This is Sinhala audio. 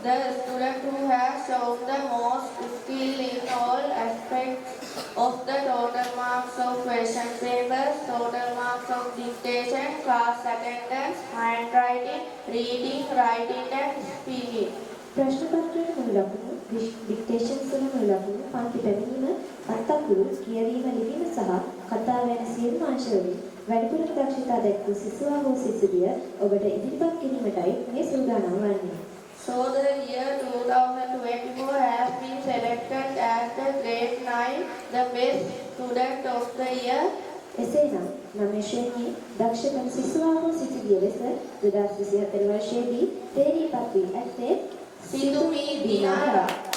The student who has shown the most skill in all aspects of the total marks of question papers, total marks of dictation, class attendance, handwriting, reading, writing and speaking. ප්‍රශ්න පත්‍රයේ මුල් ලකුණු, ඩික්ටේෂන් වල මුල් ලකුණු, පන්ති පැමිණීම, අත්අකුරු, කියවීම, ලිවීම සහ කතා වැනි සියලු අංශවලින් වැඩිපුර දක්ෂතා දැක්වූ සිසුවා හෝ සිසුවිය ඔබට ඉදිරිපත් කිරීමටයි මේ සූදානම් වන්නේ. So the year 2024 has been selected as the grade 9, the best student of the year. එසේනම් 9 ශ්‍රේණියේ දක්ෂතම සිසුවා හෝ සිසුවිය ලෙස 2024 වර්ෂයේදී තේරීපත් වී ඇත්තේ Sidumi Dinara.